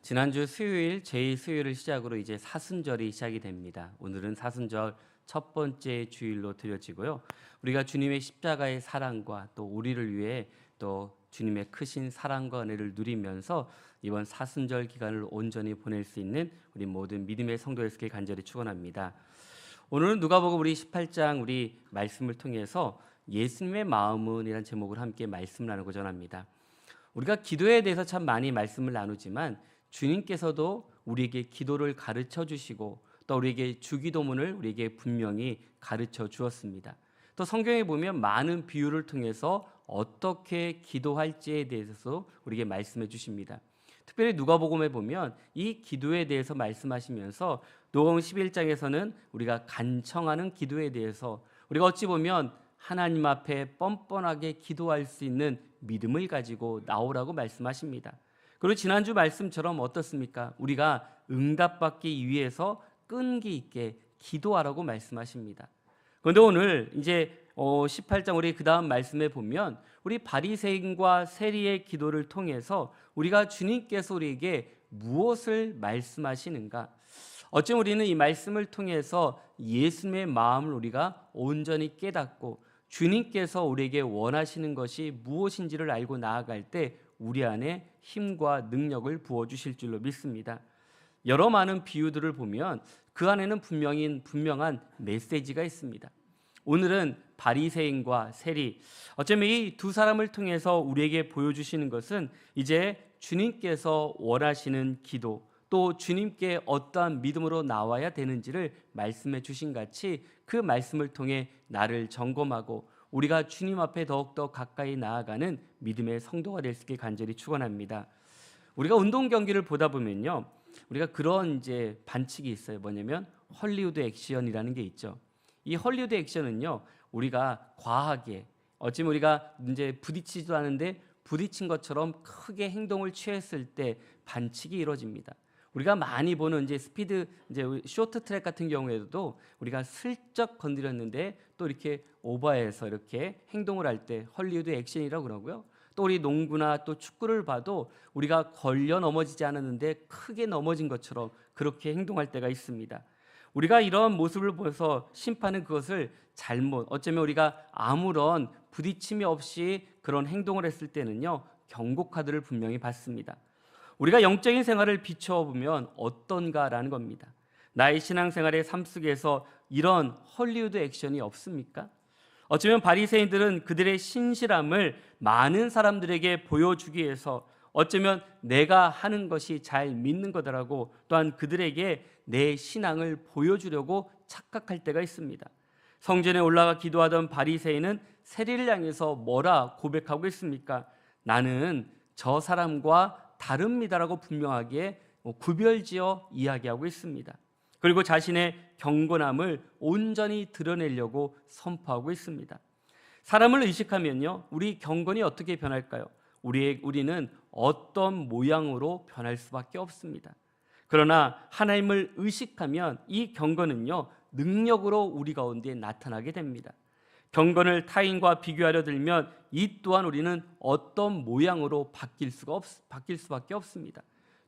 지난주 수요일 제2수요일을 시작으로 이제 사순절이 시작이 됩니다. 오늘은 사순절 첫 번째 주일로 드려지고요. 우리가 주님의 십자가의 사랑과 또 우리를 위해 또 주님의 크신 사랑과 은혜를 누리면서 이번 사순절 기간을 온전히 보낼 수 있는 우리 모든 믿음의 성도 되시길 간절히 축원합니다. 오늘은 누가복음 우리 18장 우리 말씀을 통해서 예수님의 마음은이라는 제목으로 함께 말씀을 나누고 전합니다. 우리가 기도에 대해서 참 많이 말씀을 나누지만 주님께서도 우리에게 기도를 가르쳐 주시고 또 우리에게 주기도문을 우리에게 분명히 가르쳐 주었습니다. 또 성경에 보면 많은 비유를 통해서 어떻게 기도할지에 대해서 우리에게 말씀해 주십니다. 특별히 누가복음에 보면 이 기도에 대해서 말씀하시면서 누가복음 11장에서는 우리가 간청하는 기도에 대해서 우리가 어찌 보면 하나님 앞에 뻔뻔하게 기도할 수 있는 믿음을 가지고 나오라고 말씀하십니다. 그리고 지난주 말씀처럼 어떻습니까? 우리가 응답받기 위해서 끈기 있게 기도하라고 말씀하십니다. 그런데 오늘 이제 18장 우리 그 다음 말씀에 보면 우리 바리새인과 세리의 기도를 통해서 우리가 주님께서 우리에게 무엇을 말씀하시는가? 어쩌면 우리는 이 말씀을 통해서 예수님의 마음을 우리가 온전히 깨닫고 주님께서 우리에게 원하시는 것이 무엇인지를 알고 나아갈 때 우리 안에 힘과 능력을 부어주실 줄로 믿습니다. 여러 많은 비유들을 보면 그 안에는 분명한 메시지가 있습니다. 오늘은 바리새인과 세리, 어쩌면 이 두 사람을 통해서 우리에게 보여주시는 것은 이제 주님께서 원하시는 기도, 또 주님께 어떠한 믿음으로 나와야 되는지를 말씀해 주신 같이 그 말씀을 통해 나를 점검하고 우리가 주님 앞에 더욱더 가까이 나아가는 믿음의 성도가 될 수 있게 간절히 축원합니다. 우리가 운동 경기를 보다 보면요, 우리가 그런 이제 반칙이 있어요. 뭐냐면 헐리우드 액션이라는 게 있죠. 이 헐리우드 액션은요, 우리가 과하게 어쩌면 우리가 이제 부딪히지도 않은데 부딪힌 것처럼 크게 행동을 취했을 때 반칙이 이루어집니다. 우리가 많이 보는 이제 스피드 이제 쇼트 트랙 같은 경우에도 우리가 슬쩍 건드렸는데 또 이렇게 오버해서 이렇게 행동을 할 때 헐리우드 액션이라고 그러고요. 또 우리 농구나 또 축구를 봐도 우리가 걸려 넘어지지 않았는데 크게 넘어진 것처럼 그렇게 행동할 때가 있습니다. 우리가 이런 모습을 보면서 심판은 그것을 잘못, 어쩌면 우리가 아무런 부딪힘이 없이 그런 행동을 했을 때는요, 경고 카드를 분명히 받습니다. 우리가 영적인 생활을 비춰보면 어떤가라는 겁니다. 나의 신앙생활의 삶 속에서 이런 헐리우드 액션이 없습니까? 어쩌면 바리새인들은 그들의 신실함을 많은 사람들에게 보여주기 위해서 어쩌면 내가 하는 것이 잘 믿는 거다라고 또한 그들에게 내 신앙을 보여주려고 착각할 때가 있습니다. 성전에 올라가 기도하던 바리새인은 세리를 향해서 뭐라 고백하고 있습니까? 나는 저 사람과 다릅니다라고 분명하게 구별지어 이야기하고 있습니다. 그리고 자신의 경건함을 온전히 드러내려고 선포하고 있습니다. 사람을 의식하면요, 우리 경건이 어떻게 변할까요? 우리는 어떤 모양으로 변할 수밖에 없습니다. 그러나 하나님을 의식하면 이 경건은요, 능력으로 우리 가운데 나타나게 됩니다. 경건을 타인과 비교하려 들면 이 또한 우리는 어떤 모양으로 바뀔 수밖에 없습니다.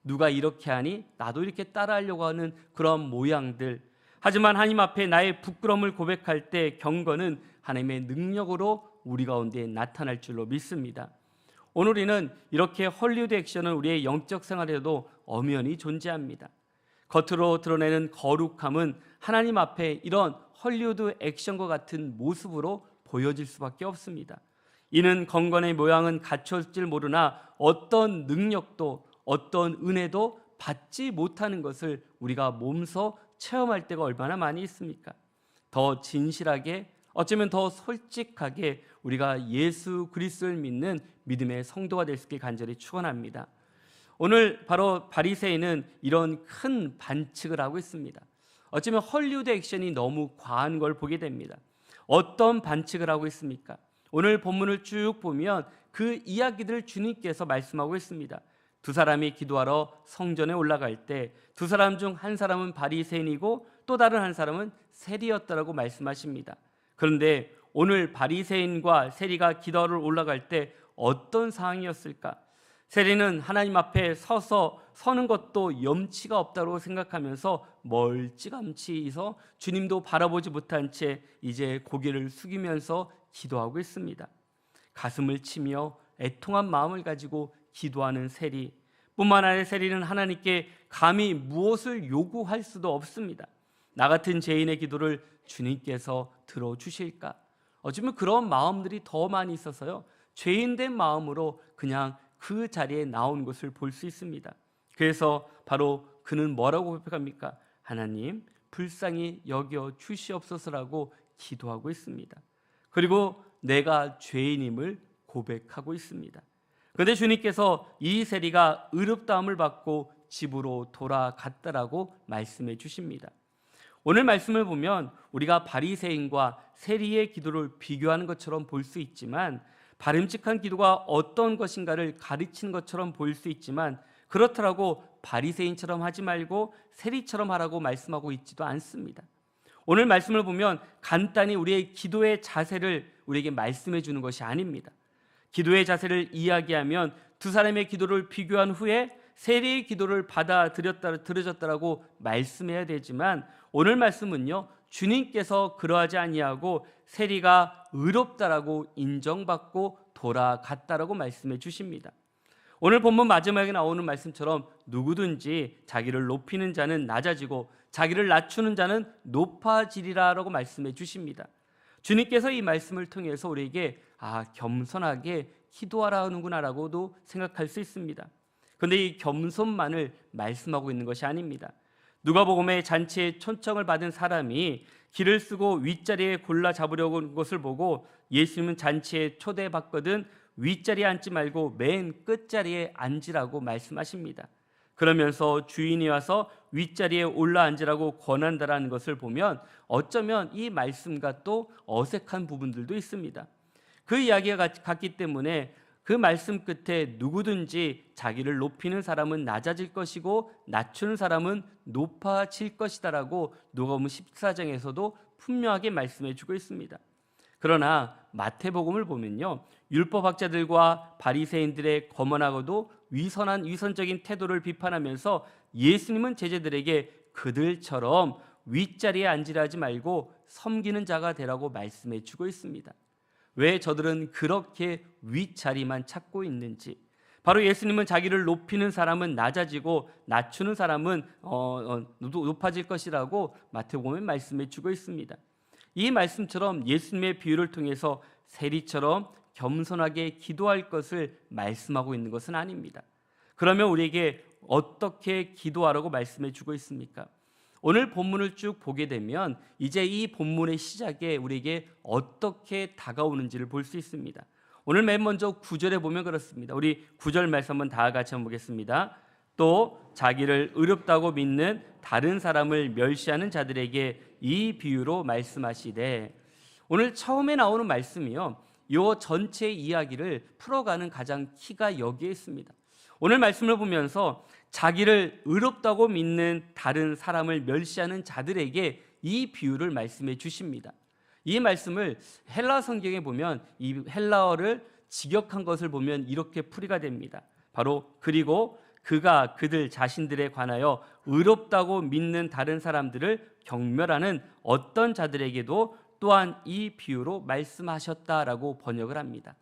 누가 이렇게 하니 나도 이렇게 따라하려고 하는 그런 모양들. 하지만 하나님 앞에 나의 부끄러움을 고백할 때 경건은 하나님의 능력으로 우리 가운데 나타날 줄로 믿습니다. 오늘 우리는 이렇게 헐리우드 액션은 우리의 영적 생활에도 엄연히 존재합니다. 겉으로 드러내는 거룩함은 하나님 앞에 이런 헐리우드 액션과 같은 모습으로 보여질 수밖에 없습니다. 이는 경건의 모양은 갖춰질 모르나 어떤 능력도 어떤 은혜도 받지 못하는 것을 우리가 몸소 체험할 때가 얼마나 많이 있습니까? 더 진실하게 어쩌면 더 솔직하게 우리가 예수 그리스도를 믿는 믿음의 성도가 될 수 있게 간절히 축원합니다. 오늘 바로 바리새인은 이런 큰 반칙을 하고 있습니다. 어쩌면 헐리우드 액션이 너무 과한 걸 보게 됩니다. 어떤 반칙을 하고 있습니까? 오늘 본문을 쭉 보면 그 이야기들을 주님께서 말씀하고 있습니다. 두 사람이 기도하러 성전에 올라갈 때 두 사람 중 한 사람은 바리새인이고 또 다른 한 사람은 세리였다라고 말씀하십니다. 그런데 오늘 바리새인과 세리가 기도하러 올라갈 때 어떤 상황이었을까? 세리는 하나님 앞에 서는 것도 염치가 없다고 생각하면서 멀찌감치 서 주님도 바라보지 못한 채 이제 고개를 숙이면서 기도하고 있습니다. 가슴을 치며 애통한 마음을 가지고 기도하는 세리, 뿐만 아니라 세리는 하나님께 감히 무엇을 요구할 수도 없습니다. 나 같은 죄인의 기도를 주님께서 들어주실까? 어쩌면 그런 마음들이 더 많이 있어서요, 죄인된 마음으로 그냥 그 자리에 나온 것을 볼 수 있습니다. 그래서 바로 그는 뭐라고 고백합니까? 하나님, 불쌍히 여겨 주시옵소서라고 기도하고 있습니다. 그리고 내가 죄인임을 고백하고 있습니다. 그런데 주님께서 이 세리가 의롭다함을 받고 집으로 돌아갔다라고 말씀해 주십니다. 오늘 말씀을 보면 우리가 바리새인과 세리의 기도를 비교하는 것처럼 볼 수 있지만, 바름직한 기도가 어떤 것인가를 가르치는 것처럼 보일 수 있지만, 그렇더라고 바리새인처럼 하지 말고 세리처럼 하라고 말씀하고 있지도 않습니다. 오늘 말씀을 보면 간단히 우리의 기도의 자세를 우리에게 말씀해 주는 것이 아닙니다. 기도의 자세를 이야기하면 두 사람의 기도를 비교한 후에 세리의 기도를 들어졌다라고 말씀해야 되지만, 오늘 말씀은요, 주님께서 그러하지 아니하고 세리가 의롭다라고 인정받고 돌아갔다라고 말씀해 주십니다. 오늘 본문 마지막에 나오는 말씀처럼 누구든지 자기를 높이는 자는 낮아지고 자기를 낮추는 자는 높아지리라라고 말씀해 주십니다. 주님께서 이 말씀을 통해서 우리에게 겸손하게 기도하라는구나라고도 생각할 수 있습니다. 그런데 이 겸손만을 말씀하고 있는 것이 아닙니다. 누가복음의 잔치에 초청을 받은 사람이 길을 쓰고 윗자리에 골라 잡으려고 하는 것을 보고 예수님은 잔치에 초대받거든 윗자리에 앉지 말고 맨 끝자리에 앉으라고 말씀하십니다. 그러면서 주인이 와서 윗자리에 올라 앉으라고 권한다라는 것을 보면 어쩌면 이 말씀과 또 어색한 부분들도 있습니다. 그 이야기가 같기 때문에 그 말씀 끝에 누구든지 자기를 높이는 사람은 낮아질 것이고 낮추는 사람은 높아질 것이다라고 누가복음 14장에서도 분명하게 말씀해 주고 있습니다. 그러나 마태복음을 보면요, 율법학자들과 바리새인들의 거만하고도 위선적인 태도를 비판하면서 예수님은 제자들에게 그들처럼 윗자리에 앉으려 하지 말고 섬기는 자가 되라고 말씀해 주고 있습니다. 왜 저들은 그렇게 윗자리만 찾고 있는지, 바로 예수님은 자기를 높이는 사람은 낮아지고 낮추는 사람은 높아질 것이라고 마태복음에 말씀해 주고 있습니다. 이 말씀처럼 예수님의 비유를 통해서 세리처럼 겸손하게 기도할 것을 말씀하고 있는 것은 아닙니다. 그러면 우리에게 어떻게 기도하라고 말씀해 주고 있습니까? 오늘 본문을 쭉 보게 되면 이제 이 본문의 시작에 우리에게 어떻게 다가오는지를 볼 수 있습니다. 오늘 맨 먼저 9절에 보면 그렇습니다. 우리 9절 말씀 한번 다 같이 한번 보겠습니다. 또 자기를 의롭다고 믿는 다른 사람을 멸시하는 자들에게 이 비유로 말씀하시되, 오늘 처음에 나오는 말씀이요, 이 전체 이야기를 풀어가는 가장 키가 여기에 있습니다. 오늘 말씀을 보면서 자기를 의롭다고 믿는 다른 사람을 멸시하는 자들에게 이 비유를 말씀해 주십니다. 이 말씀을 헬라 성경에 보면 이 헬라어를 직역한 것을 보면 이렇게 풀이가 됩니다. 바로 그리고 그가 그들 자신들에 관하여 의롭다고 믿는 다른 사람들을 경멸하는 어떤 자들에게도 또한 이 비유로 말씀하셨다라고 번역을 합니다.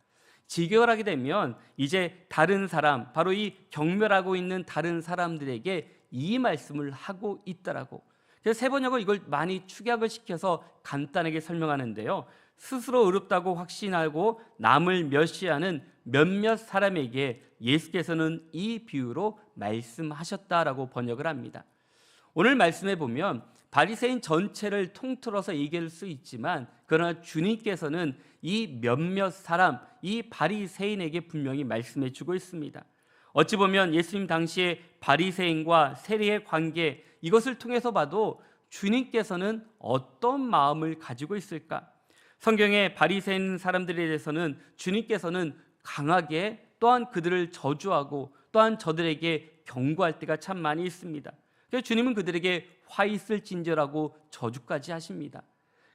직역을 하게 되면 이제 다른 사람, 바로 이 경멸하고 있는 다른 사람들에게 이 말씀을 하고 있다라고. 그래서 세 번역을 이걸 많이 축약을 시켜서 간단하게 설명하는데요, 스스로 의롭다고 확신하고 남을 멸시하는 몇몇 사람에게 예수께서는 이 비유로 말씀하셨다라고 번역을 합니다. 오늘 말씀에 보면 바리새인 전체를 통틀어서 얘기할 수 있지만, 그러나 주님께서는 이 몇몇 사람, 이 바리새인에게 분명히 말씀해 주고 있습니다. 어찌 보면 예수님 당시에 바리새인과 세리의 관계, 이것을 통해서 봐도 주님께서는 어떤 마음을 가지고 있을까? 성경의 바리새인 사람들에 대해서는 주님께서는 강하게, 또한 그들을 저주하고 또한 저들에게 경고할 때가 참 많이 있습니다. 그래서 주님은 그들에게 화 있을진저라고 저주까지 하십니다.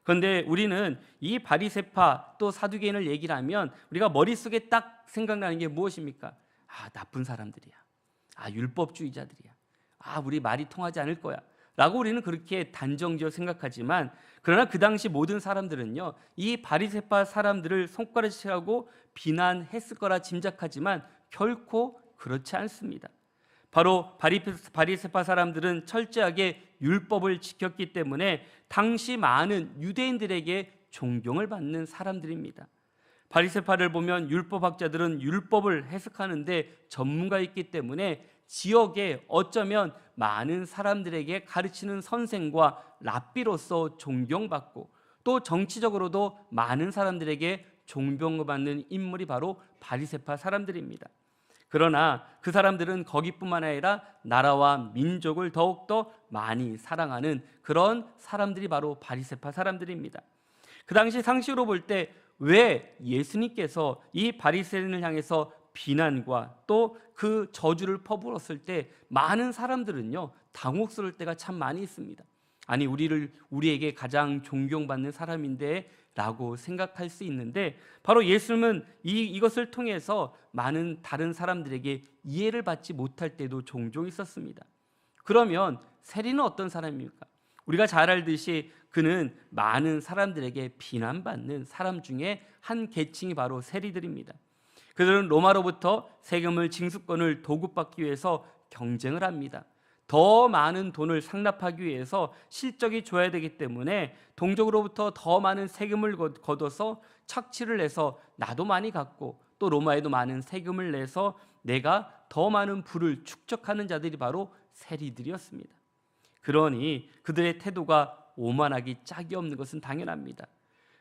그런데 우리는 이 바리새파 또 사두개인을 얘기를 하면 우리가 머릿속에 딱 생각나는 게 무엇입니까? 나쁜 사람들이야. 율법주의자들이야. 우리 말이 통하지 않을 거야. 라고 우리는 그렇게 단정지어 생각하지만, 그러나 그 당시 모든 사람들은요, 이 바리새파 사람들을 손가락질하고 비난했을 거라 짐작하지만 결코 그렇지 않습니다. 바로 바리새파 사람들은 철저하게 율법을 지켰기 때문에 당시 많은 유대인들에게 존경을 받는 사람들입니다. 바리새파를 보면 율법학자들은 율법을 해석하는데 전문가였기 때문에 지역에 어쩌면 많은 사람들에게 가르치는 선생과 랍비로서 존경받고, 또 정치적으로도 많은 사람들에게 존경받는 인물이 바로 바리새파 사람들입니다. 그러나 그 사람들은 거기뿐만 아니라 나라와 민족을 더욱더 많이 사랑하는 그런 사람들이 바로 바리새파 사람들입니다. 그 당시 상식으로 볼 때 왜 예수님께서 이 바리새인을 향해서 비난과 또 그 저주를 퍼부었을 때 많은 사람들은요, 당혹스러울 때가 참 많이 있습니다. 우리에게 가장 존경받는 사람인데 라고 생각할 수 있는데, 바로 예수님은 이것을 통해서 많은 다른 사람들에게 이해를 받지 못할 때도 종종 있었습니다. 그러면 세리는 어떤 사람입니까? 우리가 잘 알듯이 그는 많은 사람들에게 비난받는 사람 중에 한 계층이 바로 세리들입니다. 그들은 로마로부터 세금을 징수권을 도급받기 위해서 경쟁을 합니다. 더 많은 돈을 상납하기 위해서 실적이 좋아야 되기 때문에 동족으로부터 더 많은 세금을 걷어서 착취를 해서 나도 많이 갖고 또 로마에도 많은 세금을 내서 내가 더 많은 부를 축적하는 자들이 바로 세리들이었습니다. 그러니 그들의 태도가 오만하기 짝이 없는 것은 당연합니다.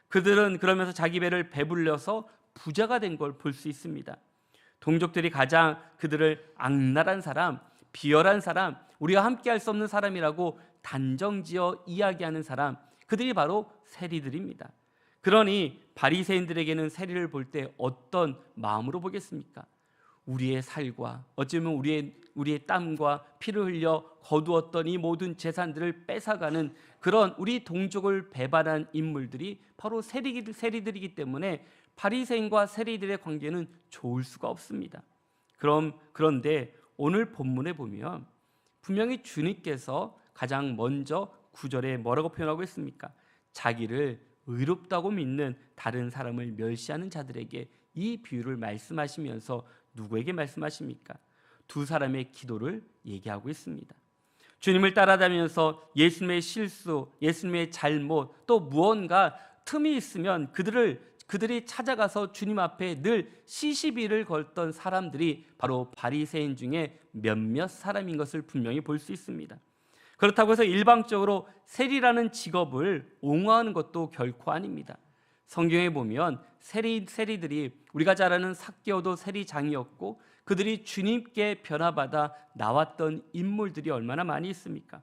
그들은 그러면서 자기 배를 배불려서 부자가 된 걸 볼 수 있습니다. 동족들이 가장 그들을 악랄한 사람, 비열한 사람, 우리가 함께할 수 없는 사람이라고 단정지어 이야기하는 사람, 그들이 바로 세리들입니다. 그러니 바리새인들에게는 세리를 볼 때 어떤 마음으로 보겠습니까? 우리의 살과 어쩌면 우리의 땀과 피를 흘려 거두었던 이 모든 재산들을 뺏어가는 그런 우리 동족을 배반한 인물들이 바로 세리들이기 때문에 바리새인과 세리들의 관계는 좋을 수가 없습니다. 그런데 오늘 본문에 보면 분명히 주님께서 가장 먼저 9절에 뭐라고 표현하고 있습니까? 자기를 의롭다고 믿는 다른 사람을 멸시하는 자들에게 이 비유를 말씀하시면서 누구에게 말씀하십니까? 두 사람의 기도를 얘기하고 있습니다. 주님을 따라다니면서 예수님의 실수, 예수님의 잘못, 또 무언가 틈이 있으면 그들이 찾아가서 주님 앞에 늘 시시비를 걸던 사람들이 바로 바리새인 중에 몇몇 사람인 것을 분명히 볼 수 있습니다. 그렇다고 해서 일방적으로 세리라는 직업을 옹호하는 것도 결코 아닙니다. 성경에 보면 세리들이 우리가 잘 아는 삭개오도 세리장이었고 그들이 주님께 변화받아 나왔던 인물들이 얼마나 많이 있습니까?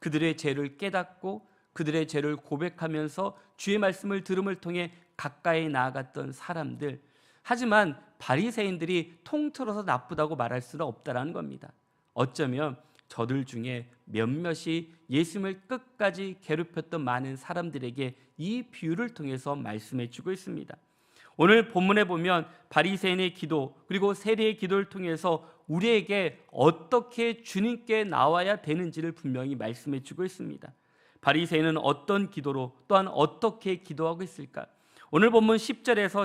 그들의 죄를 깨닫고 그들의 죄를 고백하면서 주의 말씀을 들음을 통해 가까이 나아갔던 사람들. 하지만 바리새인들이 통틀어서 나쁘다고 말할 수는 없다라는 겁니다. 어쩌면 저들 중에 몇몇이 예수님을 끝까지 괴롭혔던 많은 사람들에게 이 비유를 통해서 말씀해 주고 있습니다. 오늘 본문에 보면 바리새인의 기도 그리고 세리의 기도를 통해서 우리에게 어떻게 주님께 나와야 되는지를 분명히 말씀해 주고 있습니다. 바리새인은 어떤 기도로 또한 어떻게 기도하고 있을까? 오늘 본문 10절에서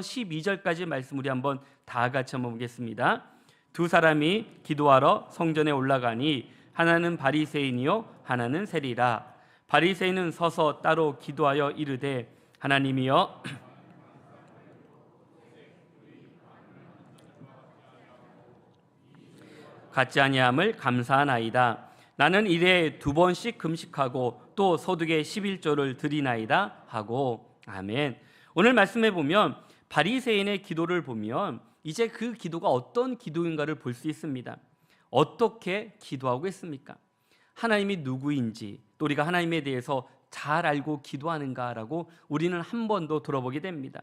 12절까지 말씀 우리 한번 다 같이 한번 보겠습니다. 두 사람이 기도하러 성전에 올라가니 하나는 바리새인이요 하나는 세리라. 바리새인은 서서 따로 기도하여 이르되 하나님이여 같지 아니함을 감사하나이다. 나는 일에 2번씩 금식하고 또 소득의 11조를 드리나이다 하고. 아멘. 오늘 말씀해 보면 바리새인의 기도를 보면 이제 그 기도가 어떤 기도인가를 볼 수 있습니다. 어떻게 기도하고 있습니까? 하나님이 누구인지 또 우리가 하나님에 대해서 잘 알고 기도하는가라고 우리는 한 번 더 들어보게 됩니다.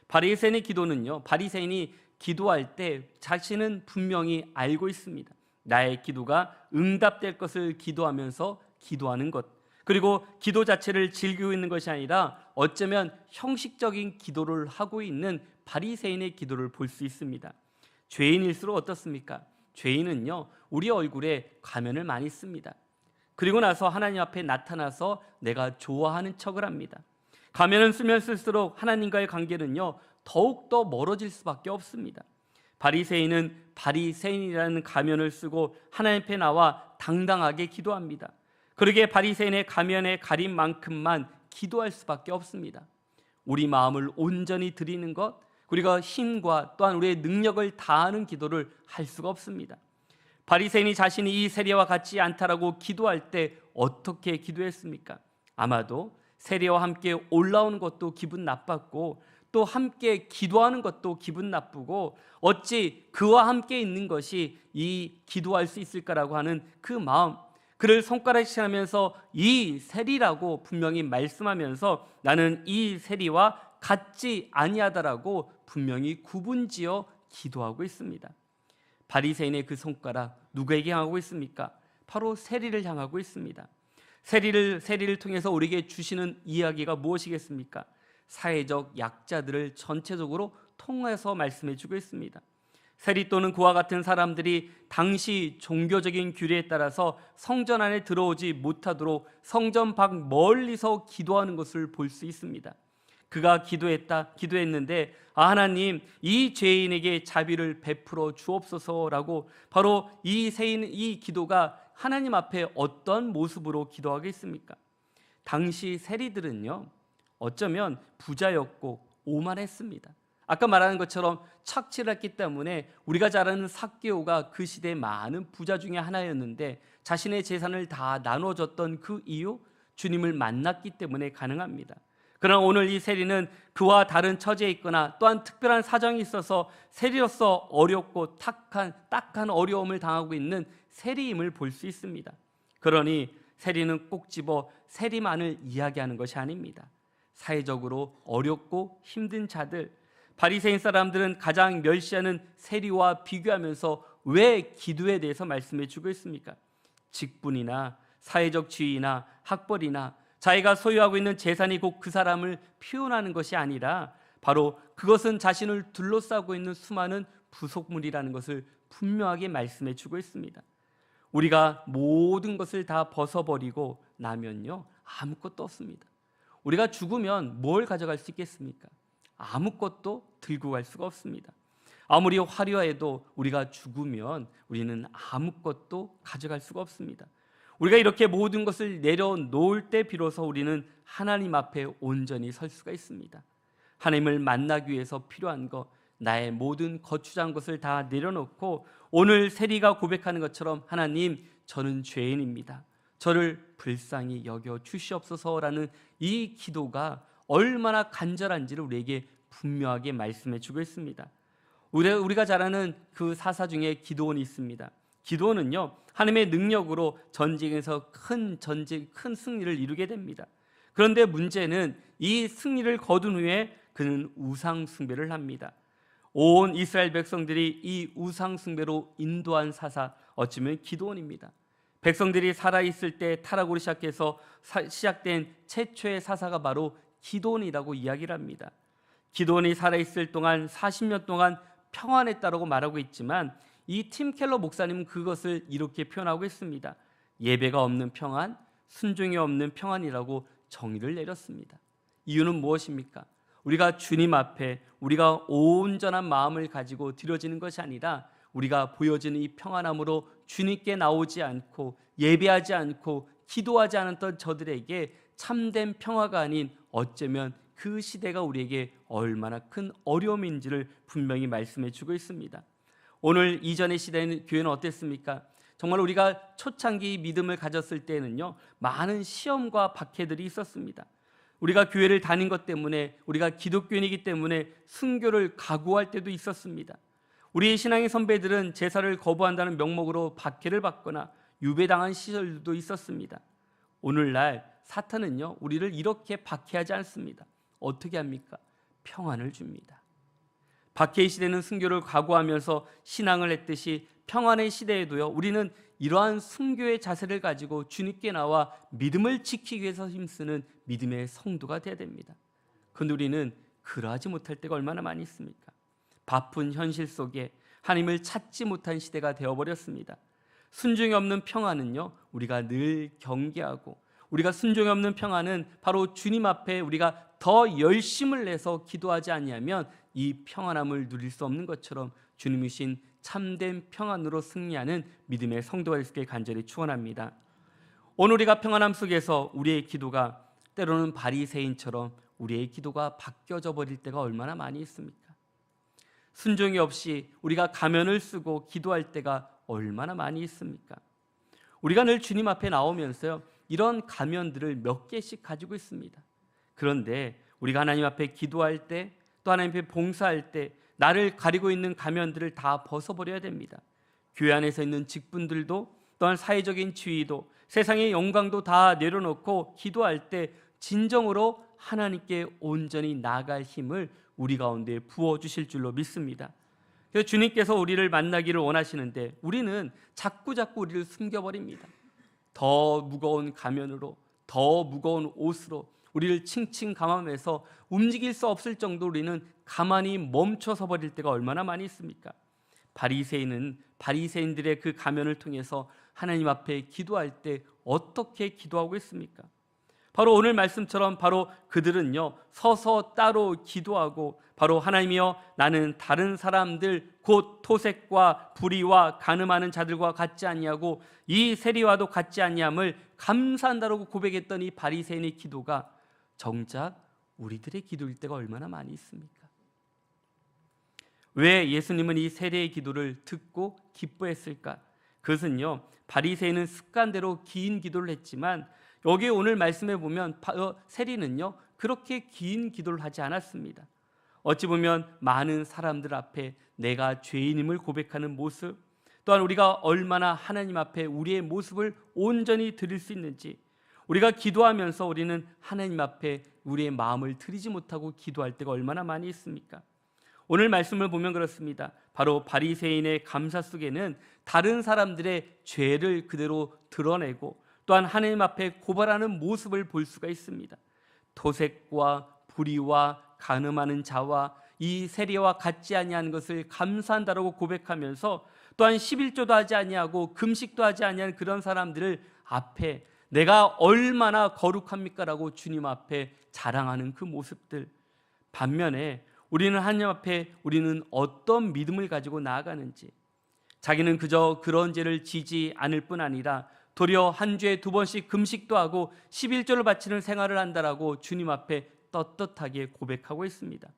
바리새인의 기도는요, 바리새인이 기도할 때 자신은 분명히 알고 있습니다. 나의 기도가 응답될 것을 기도하면서 기도하는 것, 그리고 기도 자체를 즐기고 있는 것이 아니라 어쩌면 형식적인 기도를 하고 있는 바리새인의 기도를 볼 수 있습니다. 죄인일수록 어떻습니까? 죄인은요, 우리 얼굴에 가면을 많이 씁니다. 그리고 나서 하나님 앞에 나타나서 내가 좋아하는 척을 합니다. 가면을 쓰면 쓸수록 하나님과의 관계는요, 더욱더 멀어질 수밖에 없습니다. 바리새인은 바리새인이라는 가면을 쓰고 하나님 앞에 나와 당당하게 기도합니다. 그러기에 바리새인의 가면에 가린 만큼만 기도할 수밖에 없습니다. 우리 마음을 온전히 드리는 것, 우리가 힘과 또한 우리의 능력을 다하는 기도를 할 수가 없습니다. 바리새인이 자신이 이 세리와 같지 않다라고 기도할 때 어떻게 기도했습니까? 아마도 세리와 함께 올라오는 것도 기분 나빴고 또 함께 기도하는 것도 기분 나쁘고 어찌 그와 함께 있는 것이 이 기도할 수 있을까라고 하는 그 마음, 그를 손가락질하면서 이 세리라고 분명히 말씀하면서 나는 이 세리와 같지 아니하다라고 분명히 구분지어 기도하고 있습니다. 바리새인의 그 손가락 누구에게 향하고 있습니까? 바로 세리를 향하고 있습니다. 세리를 통해서 우리에게 주시는 이야기가 무엇이겠습니까? 사회적 약자들을 전체적으로 통해서 말씀해 주고 있습니다. 세리 또는 그와 같은 사람들이 당시 종교적인 규례에 따라서 성전 안에 들어오지 못하도록 성전 밖 멀리서 기도하는 것을 볼 수 있습니다. 그가 기도했는데 하나님, 이 죄인에게 자비를 베풀어 주옵소서라고 바로 이 기도가 하나님 앞에 어떤 모습으로 기도하겠습니까? 당시 세리들은요, 어쩌면 부자였고 오만했습니다. 아까 말하는 것처럼 착취를 했기 때문에 우리가 잘 아는 삭개오가 그 시대의 많은 부자 중에 하나였는데 자신의 재산을 다 나눠줬던 그 이유, 주님을 만났기 때문에 가능합니다. 그러나 오늘 이 세리는 그와 다른 처지에 있거나 또한 특별한 사정이 있어서 세리로서 어렵고 딱한 어려움을 당하고 있는 세리임을 볼 수 있습니다. 그러니 세리는 꼭 집어 세리만을 이야기하는 것이 아닙니다. 사회적으로 어렵고 힘든 자들, 바리새인 사람들은 가장 멸시하는 세리와 비교하면서 왜 기도에 대해서 말씀해 주고 있습니까? 직분이나 사회적 지위나 학벌이나 자기가 소유하고 있는 재산이 곧 그 사람을 표현하는 것이 아니라 바로 그것은 자신을 둘러싸고 있는 수많은 부속물이라는 것을 분명하게 말씀해 주고 있습니다. 우리가 모든 것을 다 벗어버리고 나면요, 아무것도 없습니다. 우리가 죽으면 뭘 가져갈 수 있겠습니까? 아무것도 들고 갈 수가 없습니다. 아무리 화려해도 우리가 죽으면 우리는 아무것도 가져갈 수가 없습니다. 우리가 이렇게 모든 것을 내려놓을 때 비로소 우리는 하나님 앞에 온전히 설 수가 있습니다. 하나님을 만나기 위해서 필요한 것, 나의 모든 거추장한 것을 다 내려놓고 오늘 세리가 고백하는 것처럼 하나님, 저는 죄인입니다. 저를 불쌍히 여겨 주시옵소서라는 이 기도가 얼마나 간절한지를 우리에게 분명하게 말씀해 주고 있습니다. 우리가 잘 아는 그 사사 중에 기드온이 있습니다. 기드온은요, 하나님의 능력으로 전쟁에서 큰 승리를 이루게 됩니다. 그런데 문제는 이 승리를 거둔 후에 그는 우상 숭배를 합니다. 온 이스라엘 백성들이 이 우상 숭배로 인도한 사사, 어쩌면 기드온입니다. 백성들이 살아있을 때 타락으로 시작해서 시작된 최초의 사사가 바로 기드온이라고 이야기를 합니다. 기드온이 살아있을 동안 40년 동안 평안했다라고 말하고 있지만 이 팀 켈러 목사님은 그것을 이렇게 표현하고 있습니다. 예배가 없는 평안, 순종이 없는 평안이라고 정의를 내렸습니다. 이유는 무엇입니까? 우리가 주님 앞에 우리가 온전한 마음을 가지고 드려지는 것이 아니라 우리가 보여지는 이 평안함으로 주님께 나오지 않고 예배하지 않고 기도하지 않았던 저들에게 참된 평화가 아닌 어쩌면 그 시대가 우리에게 얼마나 큰 어려움인지를 분명히 말씀해 주고 있습니다. 오늘 이전의 시대는 교회는 어땠습니까? 정말 우리가 초창기 믿음을 가졌을 때는요, 많은 시험과 박해들이 있었습니다. 우리가 교회를 다닌 것 때문에, 우리가 기독교인이기 때문에 순교를 각오할 때도 있었습니다. 우리의 신앙의 선배들은 제사를 거부한다는 명목으로 박해를 받거나 유배당한 시절도 있었습니다. 오늘날 사탄은요, 우리를 이렇게 박해하지 않습니다. 어떻게 합니까? 평안을 줍니다. 박해의 시대는 순교를 각오하면서 신앙을 했듯이 평안의 시대에도요, 우리는 이러한 순교의 자세를 가지고 주님께 나와 믿음을 지키기 위해서 힘쓰는 믿음의 성도가 되어야 됩니다. 그런데 우리는 그러하지 못할 때가 얼마나 많이 있습니까? 바쁜 현실 속에 하나님을 찾지 못한 시대가 되어버렸습니다. 순종이 없는 평안은요, 우리가 늘 경계하고, 우리가 순종이 없는 평안은 바로 주님 앞에 우리가 더 열심을 내서 기도하지 아니하면 이 평안함을 누릴 수 없는 것처럼 주님이 주신 참된 평안으로 승리하는 믿음의 성도가 될 수 있게 간절히 축원합니다. 오늘 우리가 평안함 속에서 우리의 기도가 때로는 바리새인처럼 우리의 기도가 바뀌어져 버릴 때가 얼마나 많이 있습니까? 순종이 없이 우리가 가면을 쓰고 기도할 때가 얼마나 많이 있습니까? 우리가 늘 주님 앞에 나오면서요, 이런 가면들을 몇 개씩 가지고 있습니다. 그런데 우리가 하나님 앞에 기도할 때, 또 하나님 앞에 봉사할 때 나를 가리고 있는 가면들을 다 벗어버려야 됩니다. 교회 안에서 있는 직분들도, 또한 사회적인 지위도, 세상의 영광도 다 내려놓고 기도할 때 진정으로 하나님께 온전히 나아갈 힘을 우리 가운데 부어주실 줄로 믿습니다. 그래서 주님께서 우리를 만나기를 원하시는데 우리는 자꾸 우리를 숨겨버립니다. 더 무거운 가면으로, 더 무거운 옷으로 우리를 칭칭 감싸면서 움직일 수 없을 정도로 우리는 가만히 멈춰서 버릴 때가 얼마나 많이 있습니까? 바리새인은 바리새인들의 그 가면을 통해서 하나님 앞에 기도할 때 어떻게 기도하고 있습니까? 바로 오늘 말씀처럼 바로 그들은요, 서서 따로 기도하고, 바로 하나님이여, 나는 다른 사람들 곧 토색과 불의와 간음하는 자들과 같지 아니하고 이 세리와도 같지 아니함을 감사한다라고 고백했던 이 바리새인의 기도가 정작 우리들의 기도일 때가 얼마나 많이 있습니까? 왜 예수님은 이 세리의 기도를 듣고 기뻐했을까? 그것은요, 바리새인은 습관대로 긴 기도를 했지만 여기 오늘 말씀해 보면 세리는요, 그렇게 긴 기도를 하지 않았습니다. 어찌 보면 많은 사람들 앞에 내가 죄인임을 고백하는 모습, 또한 우리가 얼마나 하나님 앞에 우리의 모습을 온전히 드릴 수 있는지, 우리가 기도하면서 우리는 하나님 앞에 우리의 마음을 드리지 못하고 기도할 때가 얼마나 많이 있습니까? 오늘 말씀을 보면 그렇습니다. 바로 바리새인의 감사 속에는 다른 사람들의 죄를 그대로 드러내고, 또한 하나님 앞에 고발하는 모습을 볼 수가 있습니다. 토색과 불의와 간음하는 자와 이 세리와 같지 아니한 것을 감사한다라고 고백하면서, 또한 11조도 하지 아니하고 금식도 하지 아니한 그런 사람들을 앞에 내가 얼마나 거룩합니까라고 주님 앞에 자랑하는 그 모습들. 반면에 우리는 하나님 앞에 우리는 어떤 믿음을 가지고 나아가는지, 자기는 그저 그런 죄를 지지 않을 뿐 아니라 도리어 한 주에 2번씩 금식도 하고 11조를 바치는 생활을 한다라고 주님 앞에 떳떳하게 고백하고 있습니다.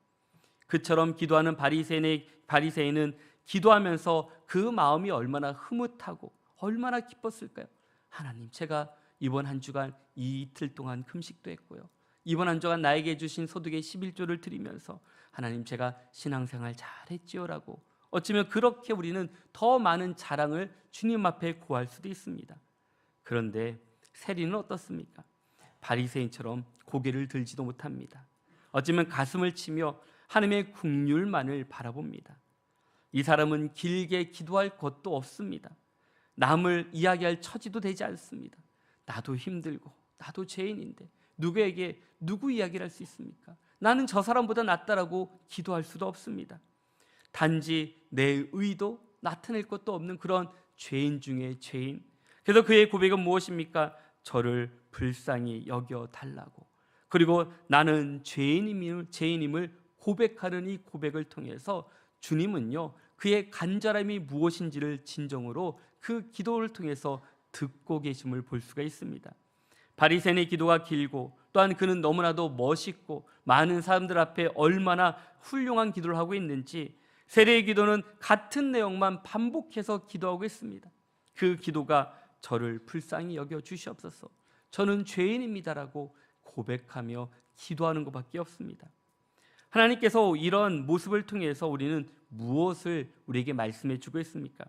그처럼 기도하는 바리새인은 기도하면서 그 마음이 얼마나 흐뭇하고 얼마나 기뻤을까요? 하나님, 제가 이번 한 주간 이 이틀 동안 금식도 했고요, 이번 한 주간 나에게 주신 소득의 11조를 드리면서 하나님, 제가 신앙생활 잘했지요라고, 어쩌면 그렇게 우리는 더 많은 자랑을 주님 앞에 구할 수도 있습니다. 그런데 세리는 어떻습니까? 바리새인처럼 고개를 들지도 못합니다. 어쩌면 가슴을 치며 하나님의 긍휼만을 바라봅니다. 이 사람은 길게 기도할 것도 없습니다. 남을 이야기할 처지도 되지 않습니다. 나도 힘들고 나도 죄인인데 누구에게 누구 이야기를 할 수 있습니까? 나는 저 사람보다 낫다라고 기도할 수도 없습니다. 단지 내 의도 나타낼 것도 없는 그런 죄인 중에 죄인. 그래서 그의 고백은 무엇입니까? 저를 불쌍히 여겨 달라고, 그리고 나는 죄인임을 고백하는 이 고백을 통해서 주님은요, 그의 간절함이 무엇인지를 진정으로 그 기도를 통해서 듣고 계심을 볼 수가 있습니다. 바리새인의 기도가 길고, 또한 그는 너무나도 멋있고 많은 사람들 앞에 얼마나 훌륭한 기도를 하고 있는지, 세리의 기도는 같은 내용만 반복해서 기도하고 있습니다. 그 기도가 저를 불쌍히 여겨 주시옵소서, 저는 죄인입니다라고 고백하며 기도하는 것밖에 없습니다. 하나님께서 이런 모습을 통해서 우리는 무엇을 우리에게 말씀해 주고 있습니까?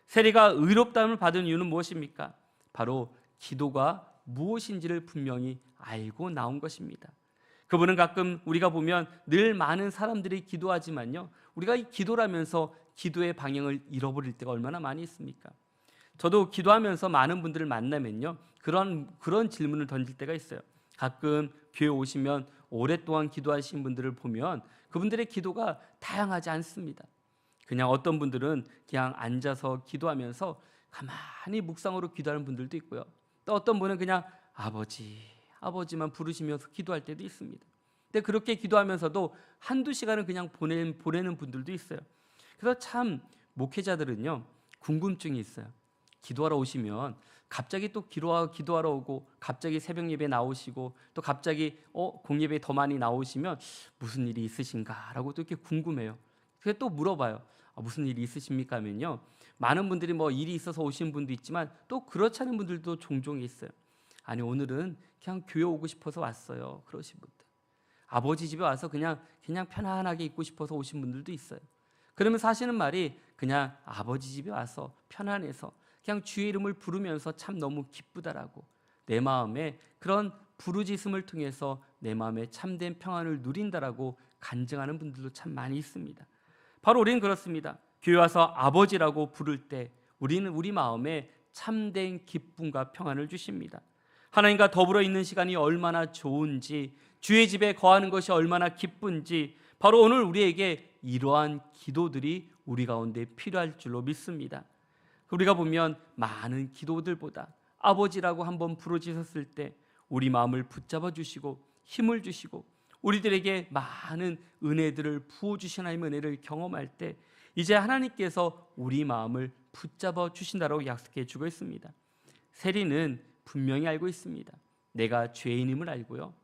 세리가 의롭다함을 받은 이유는 무엇입니까? 바로 기도가 무엇인지를 분명히 알고 나온 것입니다. 그분은 가끔 우리가 보면 늘 많은 사람들이 기도하지만요, 우리가 이 기도라면서 기도의 방향을 잃어버릴 때가 얼마나 많이 있습니까? 저도 기도하면서 많은 분들을 만나면요, 그런 질문을 던질 때가 있어요. 가끔 교회 오시면 오랫동안 기도하신 분들을 보면 그분들의 기도가 다양하지 않습니다. 그냥 어떤 분들은 그냥 앉아서 기도하면서 가만히 묵상으로 기도하는 분들도 있고요. 또 어떤 분은 그냥 아버지만 부르시면서 기도할 때도 있습니다. 근데 그렇게 기도하면서도 한두 시간은 그냥 보내는 분들도 있어요. 그래서 참 목회자들은요, 궁금증이 있어요. 기도하러 오시면 갑자기 또 기도하러 오고, 갑자기 새벽 예배 나오시고, 또 갑자기 공예배 더 많이 나오시면 무슨 일이 있으신가라고 또 이렇게 궁금해요. 그래서 또 물어봐요. 무슨 일이 있으십니까 하면요, 많은 분들이 뭐 일이 있어서 오신 분도 있지만 또 그렇지 않은 분들도 종종 있어요. 아니, 오늘은 그냥 교회 오고 싶어서 왔어요. 그러신 분들. 아버지 집에 와서 그냥 편안하게 있고 싶어서 오신 분들도 있어요. 그러면서 하시는 말이 그냥 아버지 집에 와서 편안해서 그냥 주의 이름을 부르면서 참 너무 기쁘다라고, 내 마음에 그런 부르짖음을 통해서 내 마음에 참된 평안을 누린다라고 간증하는 분들도 참 많이 있습니다. 바로 우리는 그렇습니다. 교회 와서 아버지라고 부를 때 우리는 우리 마음에 참된 기쁨과 평안을 주십니다. 하나님과 더불어 있는 시간이 얼마나 좋은지, 주의 집에 거하는 것이 얼마나 기쁜지, 바로 오늘 우리에게 이러한 기도들이 우리 가운데 필요할 줄로 믿습니다. 우리가 보면 많은 기도들보다 아버지라고 한번 부르짖었을 때 우리 마음을 붙잡아 주시고 힘을 주시고 우리들에게 많은 은혜들을 부어주신 하나님의 은혜를 경험할 때 이제 하나님께서 우리 마음을 붙잡아 주신다고 약속해 주고 있습니다. 세리는 분명히 알고 있습니다. 내가 죄인임을 알고요,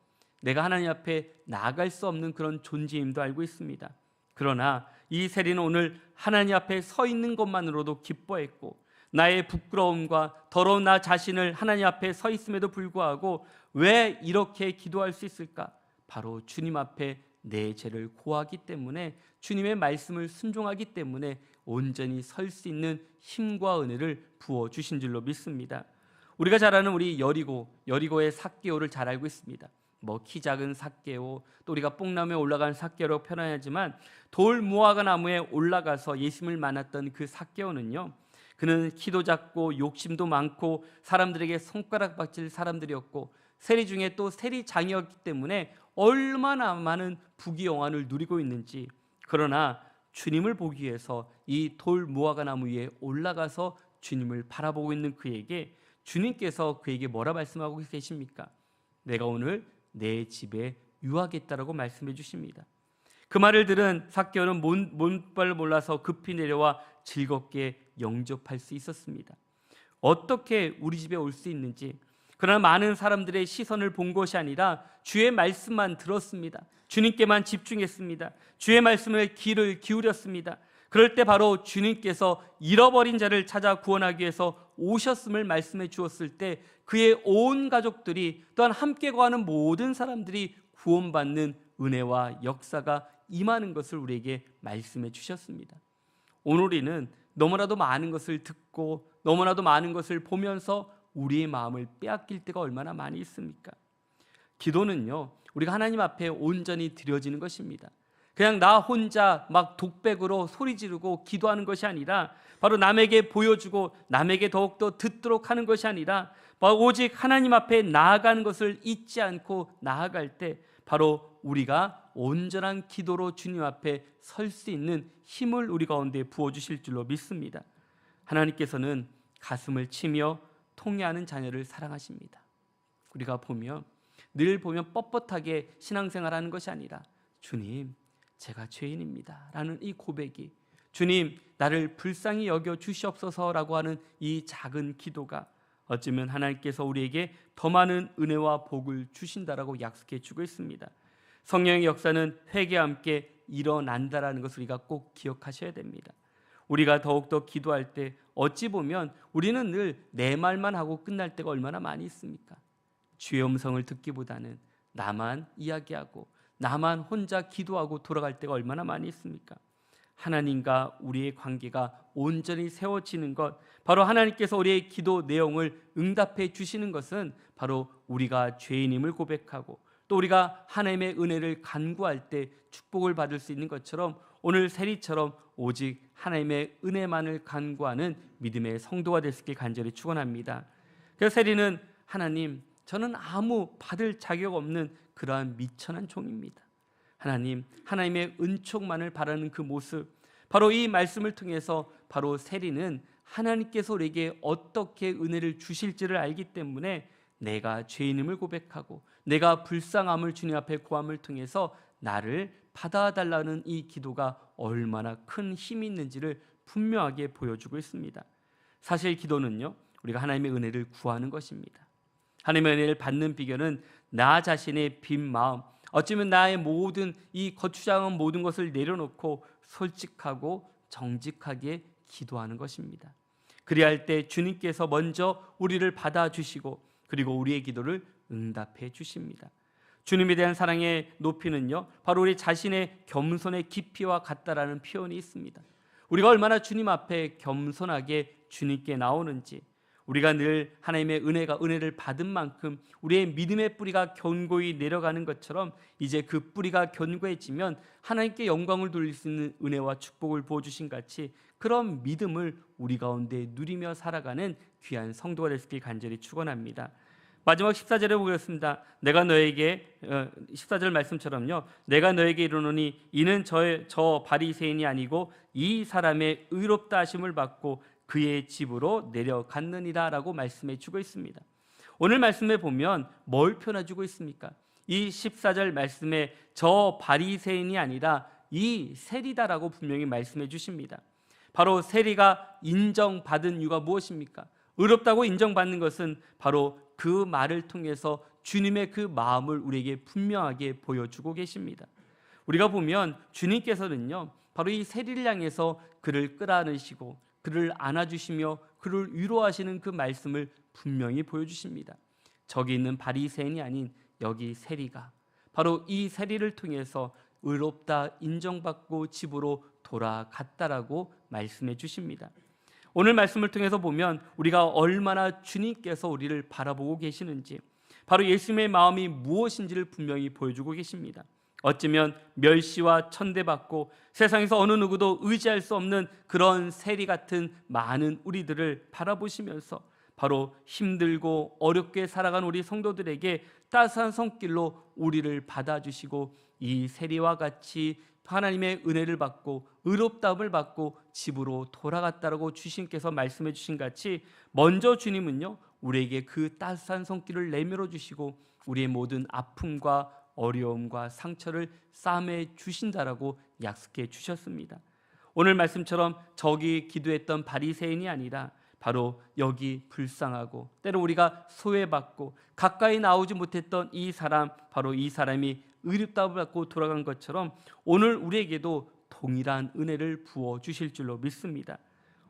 내가 하나님 앞에 나아갈 수 없는 그런 존재임도 알고 있습니다. 그러나 이 세리는 오늘 하나님 앞에 서 있는 것만으로도 기뻐했고, 나의 부끄러움과 더러운 나 자신을 하나님 앞에 서 있음에도 불구하고 왜 이렇게 기도할 수 있을까? 바로 주님 앞에 내 죄를 고하기 때문에, 주님의 말씀을 순종하기 때문에 온전히 설 수 있는 힘과 은혜를 부어주신 줄로 믿습니다. 우리가 잘 아는 우리 여리고의 삭개오를 잘 알고 있습니다. 뭐 키 작은 삭개오, 또 우리가 뽕나무에 올라간 삭개오라고 표현하지만, 돌 무화과 나무에 올라가서 예수님을 만났던 그 삭개오는요, 그는 키도 작고 욕심도 많고 사람들에게 손가락 박질 사람들이었고, 세리 중에 또 세리장이었기 때문에 얼마나 많은 부귀영화를 누리고 있는지, 그러나 주님을 보기 위해서 이 돌 무화과 나무 위에 올라가서 주님을 바라보고 있는 그에게 주님께서 그에게 뭐라 말씀하고 계십니까? 내가 오늘 내 집에 유하겠다라고 말씀해 주십니다. 그 말을 들은 삭개오는 몸발을 몰라서 급히 내려와 즐겁게 영접할 수 있었습니다. 어떻게 우리 집에 올 수 있는지, 그러나 많은 사람들의 시선을 본 것이 아니라 주의 말씀만 들었습니다. 주님께만 집중했습니다. 주의 말씀에 귀를 기울였습니다. 그럴 때 바로 주님께서 잃어버린 자를 찾아 구원하기 위해서 오셨음을 말씀해 주었을 때 그의 온 가족들이, 또한 함께 거하는 모든 사람들이 구원받는 은혜와 역사가 임하는 것을 우리에게 말씀해 주셨습니다. 오늘 우리는 너무나도 많은 것을 듣고 너무나도 많은 것을 보면서 우리의 마음을 빼앗길 때가 얼마나 많이 있습니까? 기도는요, 우리가 하나님 앞에 온전히 드려지는 것입니다. 그냥 나 혼자 막 독백으로 소리 지르고 기도하는 것이 아니라, 바로 남에게 보여주고 남에게 더욱더 듣도록 하는 것이 아니라, 바로 오직 하나님 앞에 나아가는 것을 잊지 않고 나아갈 때 바로 우리가 온전한 기도로 주님 앞에 설 수 있는 힘을 우리 가운데 부어주실 줄로 믿습니다. 하나님께서는 가슴을 치며 통회하는 자녀를 사랑하십니다. 우리가 늘 보면 뻣뻣하게 신앙생활하는 것이 아니라, 주님, 제가 죄인입니다 라는 이 고백이, 주님, 나를 불쌍히 여겨 주시옵소서라고 하는 이 작은 기도가 어쩌면 하나님께서 우리에게 더 많은 은혜와 복을 주신다라고 약속해 주고 있습니다. 성령의 역사는 회개와 함께 일어난다라는 것을 우리가 꼭 기억하셔야 됩니다. 우리가 더욱더 기도할 때 어찌 보면 우리는 늘 내 말만 하고 끝날 때가 얼마나 많이 있습니까? 주의 음성을 듣기보다는 나만 이야기하고 나만 혼자 기도하고 돌아갈 때가 얼마나 많이 있습니까? 하나님과 우리의 관계가 온전히 세워지는 것, 바로 하나님께서 우리의 기도 내용을 응답해 주시는 것은 바로 우리가 죄인임을 고백하고 또 우리가 하나님의 은혜를 간구할 때 축복을 받을 수 있는 것처럼, 오늘 세리처럼 오직 하나님의 은혜만을 간구하는 믿음의 성도가 될 수 있게 간절히 축원합니다. 그래서 세리는, 하나님, 저는 아무 받을 자격 없는 그러한 미천한 종입니다. 하나님, 하나님의 은총만을 바라는 그 모습, 바로 이 말씀을 통해서 바로 세리는 하나님께서 우리에게 어떻게 은혜를 주실지를 알기 때문에 내가 죄인임을 고백하고 내가 불쌍함을 주님 앞에 구함을 통해서 나를 받아달라는 이 기도가 얼마나 큰 힘이 있는지를 분명하게 보여주고 있습니다. 사실 기도는요, 우리가 하나님의 은혜를 구하는 것입니다. 하나님의 은혜를 받는 비결은 나 자신의 빈 마음, 어쩌면 나의 모든 이 거추장한 모든 것을 내려놓고 솔직하고 정직하게 기도하는 것입니다. 그리할 때 주님께서 먼저 우리를 받아주시고 그리고 우리의 기도를 응답해 주십니다. 주님에 대한 사랑의 높이는요, 바로 우리 자신의 겸손의 깊이와 같다라는 표현이 있습니다. 우리가 얼마나 주님 앞에 겸손하게 주님께 나오는지, 우리가 늘 하나님의 은혜를 받은 만큼 우리의 믿음의 뿌리가 견고히 내려가는 것처럼 이제 그 뿌리가 견고해지면 하나님께 영광을 돌릴 수 있는 은혜와 축복을 부어주신 같이 그런 믿음을 우리 가운데 누리며 살아가는 귀한 성도가 될 수 있길 간절히 축원합니다. 마지막 14절에 보겠습니다. 내가 너에게 14절 말씀처럼요, 내가 너에게 이르노니 이는 저 바리새인이 아니고 이 사람의 의롭다 하심을 받고 그의 집으로 내려갔느니라 라고 말씀해 주고 있습니다. 오늘 말씀에 보면 뭘 표현해주고 있습니까? 이 14절 말씀에 저 바리새인이 아니라 이 세리다라고 분명히 말씀해 주십니다. 바로 세리가 인정받은 이유가 무엇입니까? 의롭다고 인정받는 것은 바로 그 말을 통해서 주님의 그 마음을 우리에게 분명하게 보여주고 계십니다. 우리가 보면 주님께서는요, 바로 이 세리를 향해서 그를 끌어안으시고 그를 안아주시며 그를 위로하시는 그 말씀을 분명히 보여주십니다. 저기 있는 바리새인이 아닌 여기 세리가 바로 이 세리를 통해서 의롭다 인정받고 집으로 돌아갔다라고 말씀해 주십니다. 오늘 말씀을 통해서 보면 우리가 얼마나 주님께서 우리를 바라보고 계시는지, 바로 예수님의 마음이 무엇인지를 분명히 보여주고 계십니다. 어쩌면 멸시와 천대받고 세상에서 어느 누구도 의지할 수 없는 그런 세리 같은 많은 우리들을 바라보시면서 바로 힘들고 어렵게 살아간 우리 성도들에게 따스한 손길로 우리를 받아주시고 이 세리와 같이 하나님의 은혜를 받고 의롭다함을 받고 집으로 돌아갔다라고 주님께서 말씀해 주신 같이 먼저 주님은요, 우리에게 그 따스한 손길을 내밀어 주시고 우리의 모든 아픔과 어려움과 상처를 싸매 주신다라고 약속해 주셨습니다. 오늘 말씀처럼 저기 기도했던 바리새인이 아니라 바로 여기 불쌍하고 때로 우리가 소외받고 가까이 나오지 못했던 이 사람, 바로 이 사람이 의롭다함을 받고 돌아간 것처럼 오늘 우리에게도 동일한 은혜를 부어 주실 줄로 믿습니다.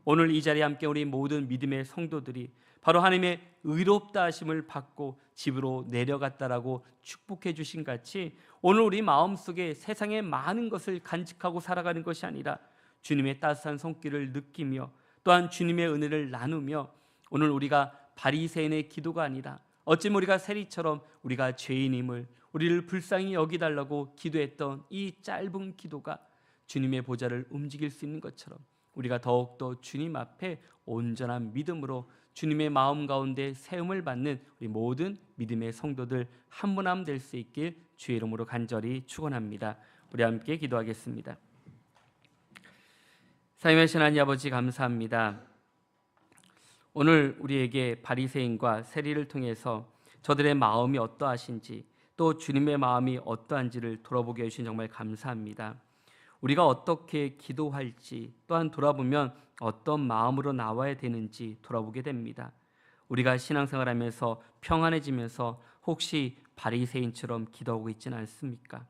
오늘 이 자리에 함께 우리 모든 믿음의 성도들이 바로 하나님의 의롭다 하심을 받고 집으로 내려갔다라고 축복해 주신 같이 오늘 우리 마음속에 세상의 많은 것을 간직하고 살아가는 것이 아니라 주님의 따스한 손길을 느끼며 또한 주님의 은혜를 나누며 오늘 우리가 바리새인의 기도가 아니라 어쩌면 우리가 세리처럼 우리가 죄인임을 우리를 불쌍히 여기달라고 기도했던 이 짧은 기도가 주님의 보좌를 움직일 수 있는 것처럼 우리가 더욱더 주님 앞에 온전한 믿음으로 주님의 마음 가운데 세움을 받는 우리 모든 믿음의 성도들 한 분 한 분 될 수 있길 주의 이름으로 간절히 축원합니다. 우리 함께 기도하겠습니다. 사랑하신 하나님 아버지 감사합니다. 오늘 우리에게 바리새인과 세리를 통해서 저들의 마음이 어떠하신지 또 주님의 마음이 어떠한지를 돌아보게 해주신 정말 감사합니다. 우리가 어떻게 기도할지 또한 돌아보면 어떤 마음으로 나와야 되는지 돌아보게 됩니다. 우리가 신앙생활하면서 평안해지면서 혹시 바리새인처럼 기도하고 있지는 않습니까?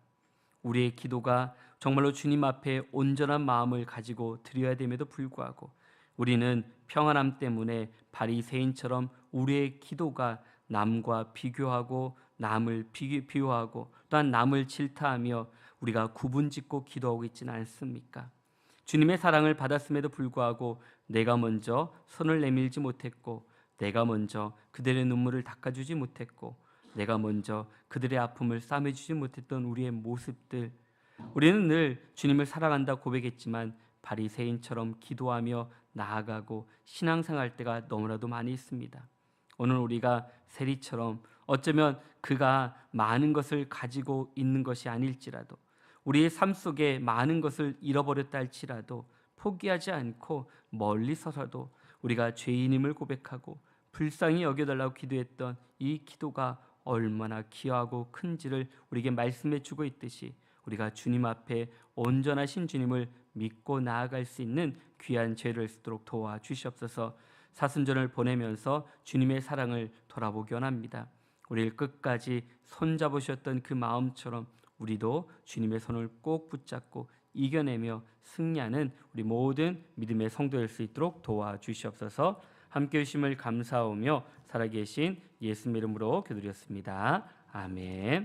우리의 기도가 정말로 주님 앞에 온전한 마음을 가지고 드려야 됨에도 불구하고 우리는 평안함 때문에 바리새인처럼 우리의 기도가 남과 비교하고 남을 비유하고 또한 남을 질타하며 우리가 구분짓고 기도하고 있지는 않습니까? 주님의 사랑을 받았음에도 불구하고 내가 먼저 손을 내밀지 못했고 내가 먼저 그들의 눈물을 닦아주지 못했고 내가 먼저 그들의 아픔을 싸매주지 못했던 우리의 모습들, 우리는 늘 주님을 사랑한다 고백했지만 바리새인처럼 기도하며 나아가고 신앙생활 때가 너무나도 많이 있습니다. 오늘 우리가 세리처럼 어쩌면 그가 많은 것을 가지고 있는 것이 아닐지라도 우리의 삶 속에 많은 것을 잃어버렸다 할지라도 포기하지 않고 멀리서라도 우리가 죄인임을 고백하고 불쌍히 여겨달라고 기도했던 이 기도가 얼마나 귀하고 큰지를 우리에게 말씀해 주고 있듯이 우리가 주님 앞에 온전하신 주님을 믿고 나아갈 수 있는 귀한 죄를 쓰도록 도와주시옵소서. 사순절을 보내면서 주님의 사랑을 돌아보기 원합니다. 우리를 끝까지 손잡으셨던 그 마음처럼 우리도 주님의 손을 꼭 붙잡고 이겨내며 승리하는 우리 모든 믿음의 성도 될 수 있도록 도와주시옵소서. 함께 해주심을 감사하며 살아계신 예수님 이름으로 기도드렸습니다. 아멘.